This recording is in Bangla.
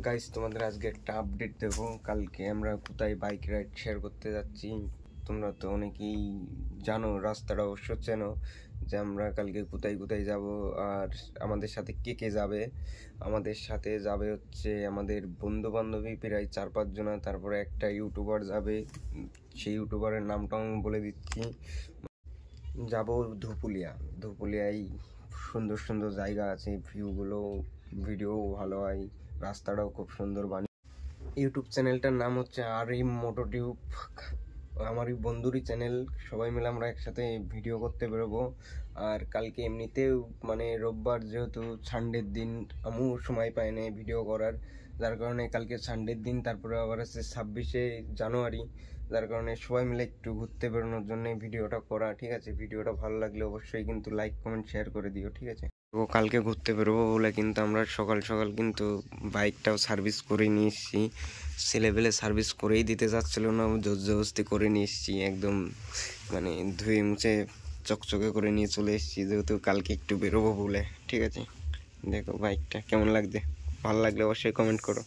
গাইস, তোমাদের আজকে একটা আপডেট দেবো। কালকে আমরা কোথায় বাইক রাইড শেয়ার করতে যাচ্ছি। তোমরা তো অনেকেই জানো, রাস্তাটা অবশ্য চেনো, যে আমরা কালকে কোথায় কোথায় যাব আর আমাদের সাথে কে কে যাবে। আমাদের সাথে যাবে হচ্ছে আমাদের বন্ধু বান্ধবী প্রায় 4-5 জনা, তারপরে একটা ইউটিউবার যাবে। সেই ইউটিউবারের নামটাও আমি বলে দিচ্ছি। যাব ধুপুলিয়ায় সুন্দর সুন্দর জায়গা আছে, ভিউগুলো ভিডিও ভালো হয়, রাস্তাটাও খুব সুন্দর ইউটিউব চ্যানেলটার নাম হচ্ছে আর এম মোটো টিউব। আমারই বন্ধুরই চ্যানেল। সবাই মিলে আমরা একসাথে ভিডিও করতে বেরোবো। আর কালকে এমনিতেও মানে রোববার, যেহেতু সানডের দিন, আমিও সময় পাই না ভিডিও করার, যার কারণে কালকে সানডের দিন, তারপরে আবার আছে 26শে জানুয়ারি, যার কারণে সবাই মিলে একটু ঘুরতে বেরোনোর জন্য ভিডিওটা করা। ঠিক আছে, ভিডিওটা ভালো লাগলে অবশ্যই কিন্তু লাইক কমেন্ট শেয়ার করে দিও। ঠিক আছে, ও কালকে ঘুরতে বেরোবো বলে কিন্তু আমরা সকাল সকাল কিন্তু বাইকটাও সার্ভিস করে নিয়ে এসেছি। ছেলেবেলে সার্ভিস করেই দিতে চাচ্ছিল না, জোর জবরদস্তি করে নিয়ে এসেছি একদম, মানে ধুয়ে মুছে চকচকে করে নিয়ে চলে এসেছি, যেহেতু কালকে একটু বেরোবো বলে। ঠিক আছে, দেখো বাইকটা কেমন লাগছে, ভালো লাগলে অবশ্যই কমেন্ট করো।